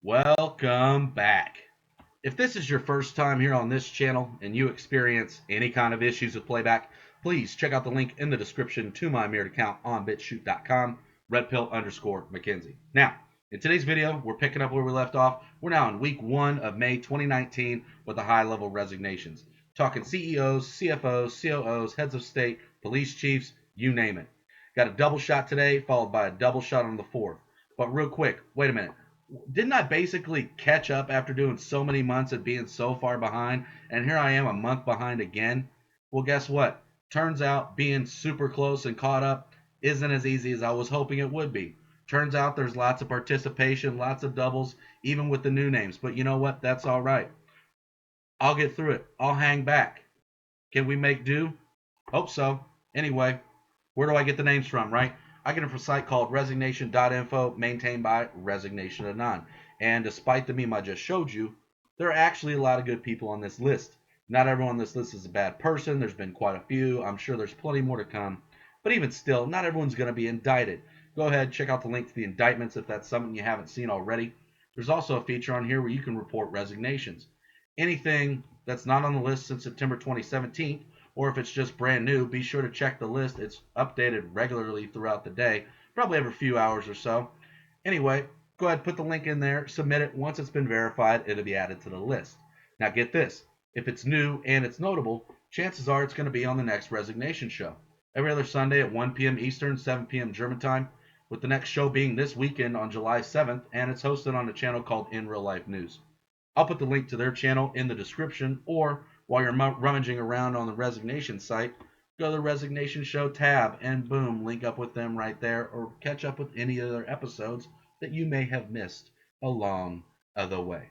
Welcome back. If this is your first time here on this channel and you experience any kind of issues with playback, please check out the link in the description to my mirrored account on BitChute.com, redpill_Mackenzie. Now, in today's video, we're picking up where we left off. We're now in week 1 of May 2019 with the high-level resignations. Talking CEOs, CFOs, COOs, heads of state, police chiefs, you name it. Got a double shot today, followed by a double shot on the 4th. But real quick, wait a minute. Didn't I basically catch up after doing so many months and being so far behind? And here I am a month behind again. Well, guess what? Turns out being super close and caught up isn't as easy as I was hoping it would be. Turns out there's lots of participation, lots of doubles, even with the new names. But you know what? That's all right. I'll get through it. I'll hang back. Can we make do? Hope so. Anyway, where do I get the names from, right? I get them from a site called resignation.info, maintained by Resignation Anon. And despite the meme I just showed you, there are actually a lot of good people on this list. Not everyone on this list is a bad person. There's been quite a few. I'm sure there's plenty more to come. But even still, not everyone's going to be indicted. Go ahead, check out the link to the indictments if that's something you haven't seen already. There's also a feature on here where you can report resignations. Anything that's not on the list since September 2017, or if it's just brand new, be sure to check the list. It's updated regularly throughout the day, probably every few hours or so. Anyway, go ahead, put the link in there, submit it. Once it's been verified, it'll be added to the list. Now get this, if it's new and it's notable, chances are it's going to be on the next resignation show. Every other Sunday at 1 p.m. Eastern, 7 p.m. German time, with the next show being this weekend on July 7th, and it's hosted on a channel called In Real Life News. I'll put the link to their channel in the description, or while you're rummaging around on the resignation site, go to the resignation show tab and boom, link up with them right there, or catch up with any other episodes that you may have missed along the way.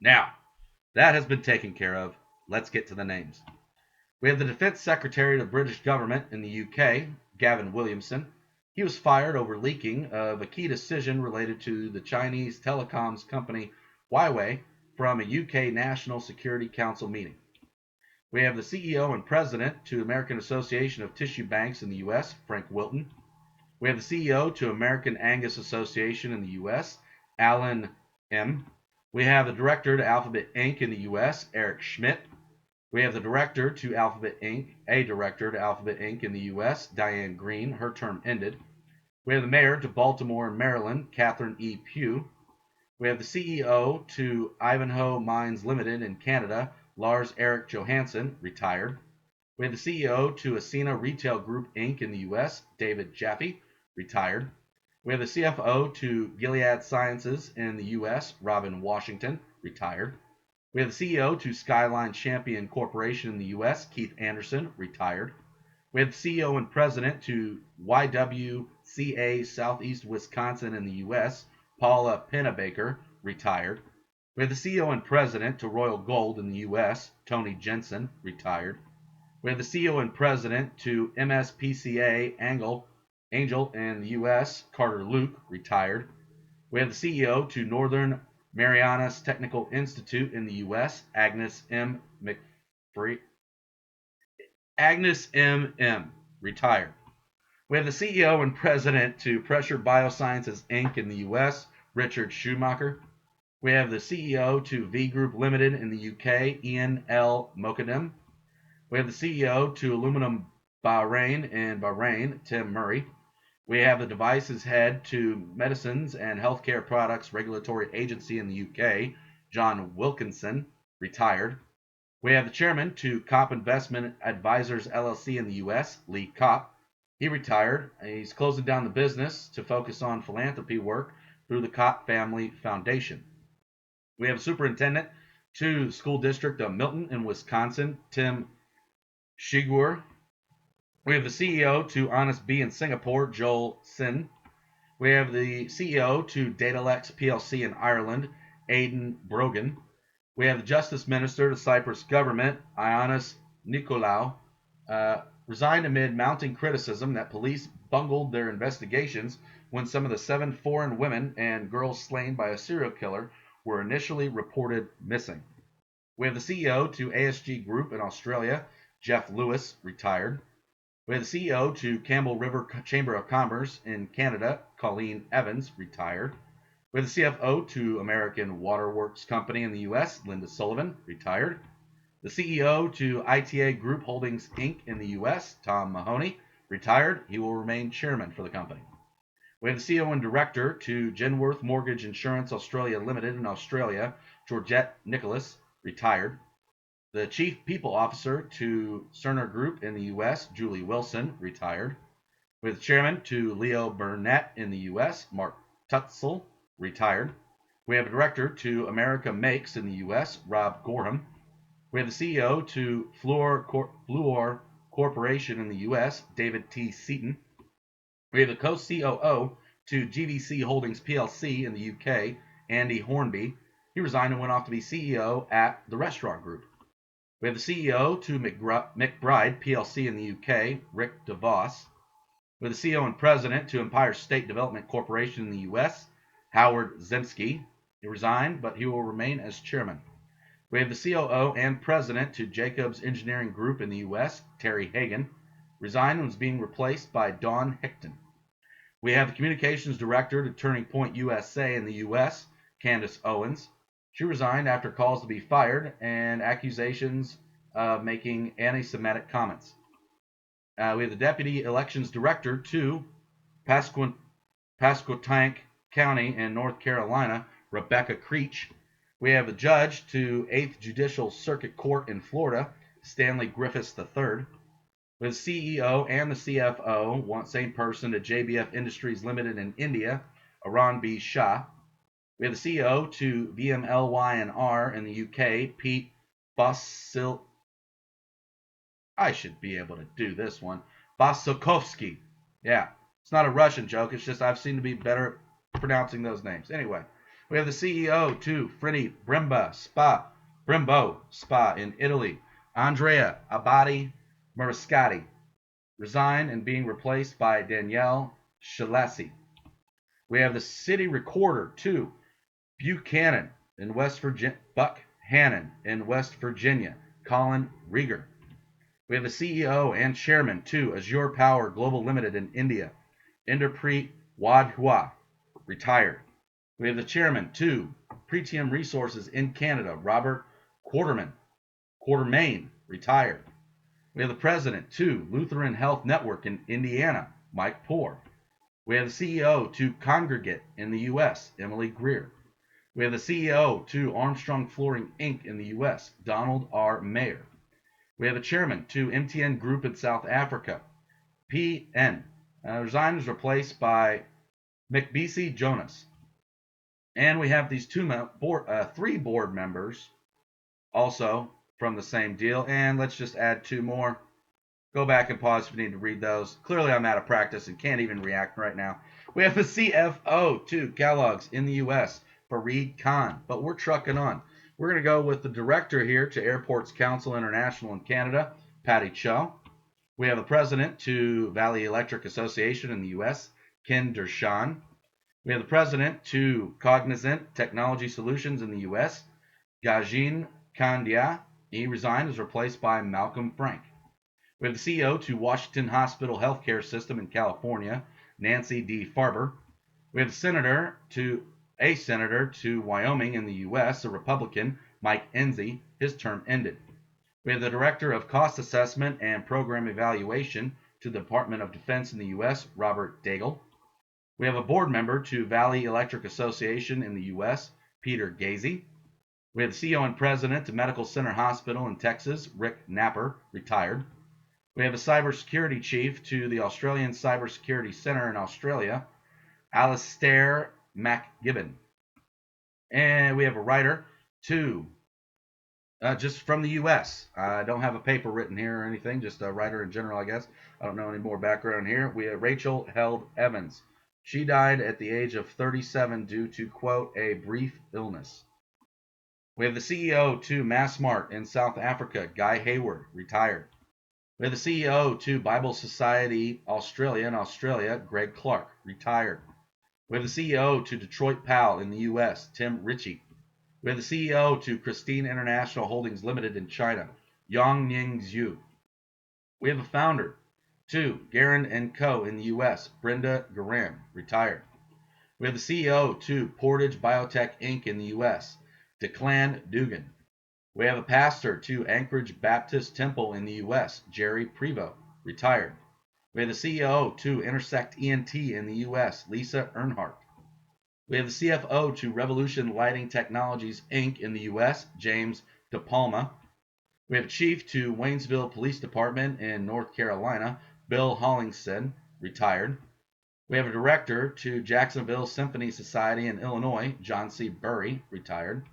Now, that has been taken care of. Let's get to the names. We have the Defense Secretary of the British government in the UK, Gavin Williamson. He was fired over leaking of a key decision related to the Chinese telecoms company Huawei from a UK National Security Council meeting. We have the CEO and president to American Association of Tissue Banks in the US, Frank Wilton. We have the CEO to American Angus Association in the US, Alan M. We have the director to Alphabet Inc. in the US, Eric Schmidt. We have the director to Alphabet Inc., a director to Alphabet Inc. in the U.S., Diane Green. Her term ended. We have the mayor to Baltimore, Maryland, Catherine E. Pugh. We have the CEO to Ivanhoe Mines Limited in Canada, Lars Erik Johansson, retired. We have the CEO to Ascena Retail Group Inc. in the U.S., David Jaffe, retired. We have the CFO to Gilead Sciences in the U.S., Robin Washington, retired. We have the CEO to Skyline Champion Corporation in the U.S., Keith Anderson, retired. We have the CEO and president to YWCA Southeast Wisconsin in the U.S., Paula Pennebaker, retired. We have the CEO and president to Royal Gold in the U.S., Tony Jensen, retired. We have the CEO and president to MSPCA Angel in the U.S., Carter Luke, retired. We have the CEO to Northern Marianas Technical Institute in the U.S., Agnes M. retired. We have the CEO and president to Pressure Biosciences Inc. in the U.S., Richard Schumacher. We have the CEO to V Group Limited in the U.K., Ian L. Mokadem. We have the CEO to Aluminum Bahrain in Bahrain, Tim Murray. We have the devices head to Medicines and Healthcare Products Regulatory Agency in the UK, John Wilkinson, retired. We have the chairman to Kopp Investment Advisors LLC in the US, Lee Kopp. He retired. He's closing down the business to focus on philanthropy work through the Kopp Family Foundation. We have superintendent to the School District of Milton in Wisconsin, Tim Shigur. We have the CEO to Honest Bee in Singapore, Joel Sin. We have the CEO to Datalex PLC in Ireland, Aidan Brogan. We have the Justice Minister to Cyprus government, Ioannis Nikolaou, resigned amid mounting criticism that police bungled their investigations when some of the 7 foreign women and girls slain by a serial killer were initially reported missing. We have the CEO to ASG Group in Australia, Jeff Lewis, retired. We have the CEO to Campbell River Chamber of Commerce in Canada, Colleen Evans, retired. We have the CFO to American Waterworks Company in the U.S., Linda Sullivan, retired. The CEO to ITA Group Holdings Inc. in the U.S., Tom Mahoney, retired. He will remain chairman for the company. We have the CEO and director to Genworth Mortgage Insurance Australia Limited in Australia, Georgette Nicholas, retired. The Chief People Officer to Cerner Group in the U.S., Julie Wilson, retired. We have the Chairman to Leo Burnett in the U.S., Mark Tutzel, retired. We have a Director to America Makes in the U.S., Rob Gorham. We have the CEO to Fluor Corporation in the U.S., David T. Seaton. We have the co-COO to GVC Holdings PLC in the UK, Andy Hornby. He resigned and went off to be CEO at the Restaurant Group. We have the CEO to McBride PLC in the UK, Rick DeVos. We have the CEO and President to Empire State Development Corporation in the US, Howard Zemsky. He resigned, but he will remain as chairman. We have the COO and President to Jacobs Engineering Group in the US, Terry Hagan. Resigned and was being replaced by Dawn Hickton. We have the Communications Director to Turning Point USA in the US, Candace Owens. She resigned after calls to be fired and accusations of making anti-Semitic comments. We have the Deputy Elections Director to Pasquotank County in North Carolina, Rebecca Creech. We have the Judge to 8th Judicial Circuit Court in Florida, Stanley Griffiths III. We have the CEO and the CFO, same person, to JBF Industries Limited in India, Aran B. Shah. We have the CEO to VMLY&R in the UK, Pete Basil. I should be able to do this one. Basikovsky. Yeah, it's not a Russian joke. It's just I've seemed to be better at pronouncing those names. Anyway, we have the CEO to Frini Brembo Spa in Italy, Andrea Abadi Mariscati. Resigned and being replaced by Danielle Shalassi. We have the City Recorder to Buchanan in West Virginia, Buckhannon in West Virginia, Colin Rieger. We have the CEO and Chairman to Azure Power Global Limited in India, Inderpreet Wadhwa, retired. We have the Chairman to Pretium Resources in Canada, Robert Quartermain, retired. We have the President to Lutheran Health Network in Indiana, Mike Poor. We have the CEO to Congregate in the U.S., Emily Greer. We have the CEO to Armstrong Flooring Inc. in the U.S., Donald R. Mayer. We have the Chairman to MTN Group in South Africa, PN. Resigned is replaced by McBeasy Jonas. And we have these three board members also from the same deal. And let's just add two more. Go back and pause if you need to read those. Clearly, I'm out of practice and can't even react right now. We have the CFO to Kellogg's in the U.S., Fareed Khan, but we're trucking on. We're going to go with the director here to Airports Council International in Canada, Patty Cho. We have the president to Valley Electric Association in the U.S., Ken Dershan. We have the president to Cognizant Technology Solutions in the U.S., Gajin Kandya. He resigned and was replaced by Malcolm Frank. We have the CEO to Washington Hospital Healthcare System in California, Nancy D. Farber. We have a senator to Wyoming in the U.S., a Republican, Mike Enzi. His term ended. We have the director of Cost Assessment and Program Evaluation to the Department of Defense in the U.S., Robert Daigle. We have a board member to Valley Electric Association in the U.S., Peter Gazy. We have the CEO and president to Medical Center Hospital in Texas, Rick Napper, retired. We have a cybersecurity chief to the Australian Cybersecurity Center in Australia, Alistair McGibbon. And we have a writer to, just from the U.S. I don't have a paper written here or anything, just a writer in general, I guess. I don't know any more background here. We have Rachel Held Evans. She died at the age of 37 due to, quote, a brief illness. We have the CEO to Massmart in South Africa, Guy Hayward, retired. We have the CEO to Bible Society Australia in Australia, Greg Clark, retired. We have the CEO to Detroit PAL in the U.S., Tim Ritchie. We have the CEO to Christine International Holdings Limited in China, Yang Ning Zhu. We have a founder to Garin & Co. in the U.S., Brenda Garan, retired. We have the CEO to Portage Biotech Inc. in the U.S., Declan Dugan. We have a pastor to Anchorage Baptist Temple in the U.S., Jerry Prevost, retired. We have the CEO to Intersect ENT in the U.S., Lisa Earnhardt. We have the CFO to Revolution Lighting Technologies Inc. in the U.S., James DePalma. We have Chief to Waynesville Police Department in North Carolina, Bill Hollingston, retired. We have a Director to Jacksonville Symphony Society in Illinois, John C. Burry, retired.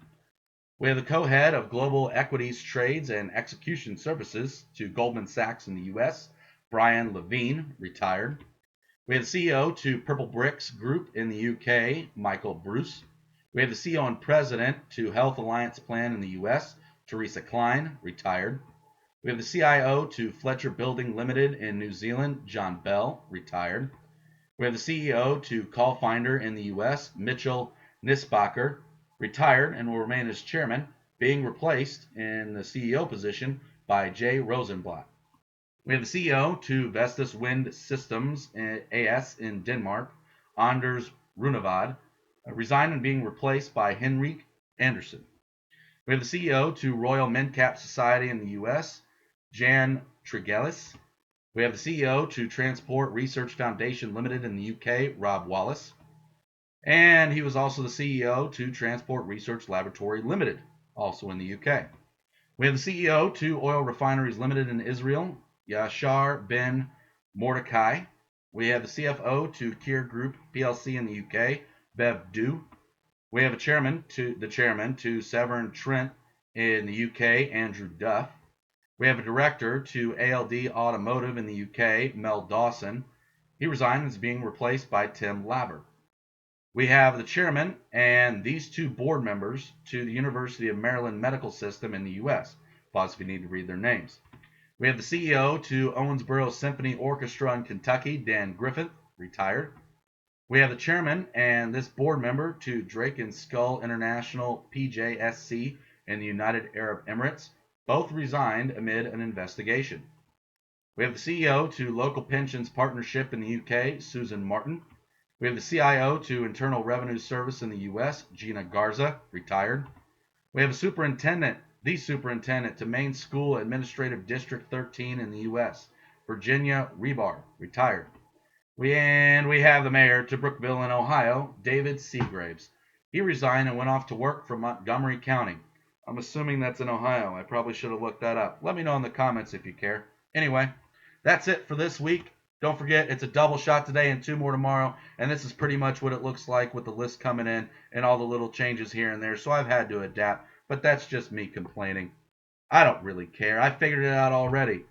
We have the Co-Head of Global Equities Trades and Execution Services to Goldman Sachs in the U.S., Brian Levine, retired. We have the CEO to Purple Bricks Group in the U.K., Michael Bruce. We have the CEO and President to Health Alliance Plan in the U.S., Teresa Klein, retired. We have the CIO to Fletcher Building Limited in New Zealand, John Bell, retired. We have the CEO to Call Finder in the U.S., Mitchell Nisbacher, retired and will remain as chairman, being replaced in the CEO position by Jay Rosenblatt. We have the CEO to Vestas Wind Systems AS in Denmark, Anders Runevad, resigned and being replaced by Henrik Andersen. We have the CEO to Royal MedCap Society in the U.S., Jan Trigelis. We have the CEO to Transport Research Foundation Limited in the U.K., Rob Wallace. And he was also the CEO to Transport Research Laboratory Limited, also in the UK. We have the CEO to Oil Refineries Limited in Israel, Yashar Ben Mordecai. We have the CFO to Kier Group PLC in the UK, Bev Dew. We have the chairman to Severn Trent in the UK, Andrew Duff. We have a director to ALD Automotive in the UK, Mel Dawson. He resigned and is being replaced by Tim Labber. We have the chairman and these two board members to the University of Maryland Medical System in the U.S. Pause if you need to read their names. We have the CEO to Owensboro Symphony Orchestra in Kentucky, Dan Griffith, retired. We have the chairman and this board member to Drake and Skull International PJSC in the United Arab Emirates. Both resigned amid an investigation. We have the CEO to Local Pensions Partnership in the UK, Susan Martin. We have the CIO to Internal Revenue Service in the U.S., Gina Garza, retired. We have the superintendent to Maine School Administrative District 13 in the U.S., Virginia Rebar, retired. We have the mayor to Brookville in Ohio, David Seagraves. He resigned and went off to work for Montgomery County. I'm assuming that's in Ohio. I probably should have looked that up. Let me know in the comments if you care. Anyway, that's it for this week. Don't forget, it's a double shot today and 2 more tomorrow, and this is pretty much what it looks like with the list coming in and all the little changes here and there, so I've had to adapt, but that's just me complaining. I don't really care. I figured it out already.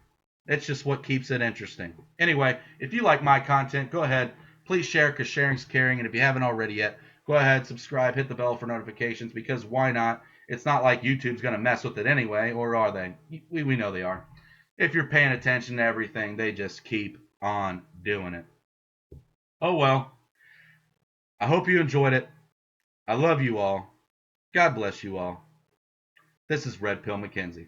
It's just what keeps it interesting. Anyway, if you like my content, go ahead. Please share, because sharing's caring, and if you haven't already yet, go ahead, subscribe, hit the bell for notifications, because why not? It's not like YouTube's going to mess with it anyway, or are they? We know they are. If you're paying attention to everything, they just keep on doing it. Oh well. I hope you enjoyed it. I love you all. God bless you all. This is Red Pill McKenzie.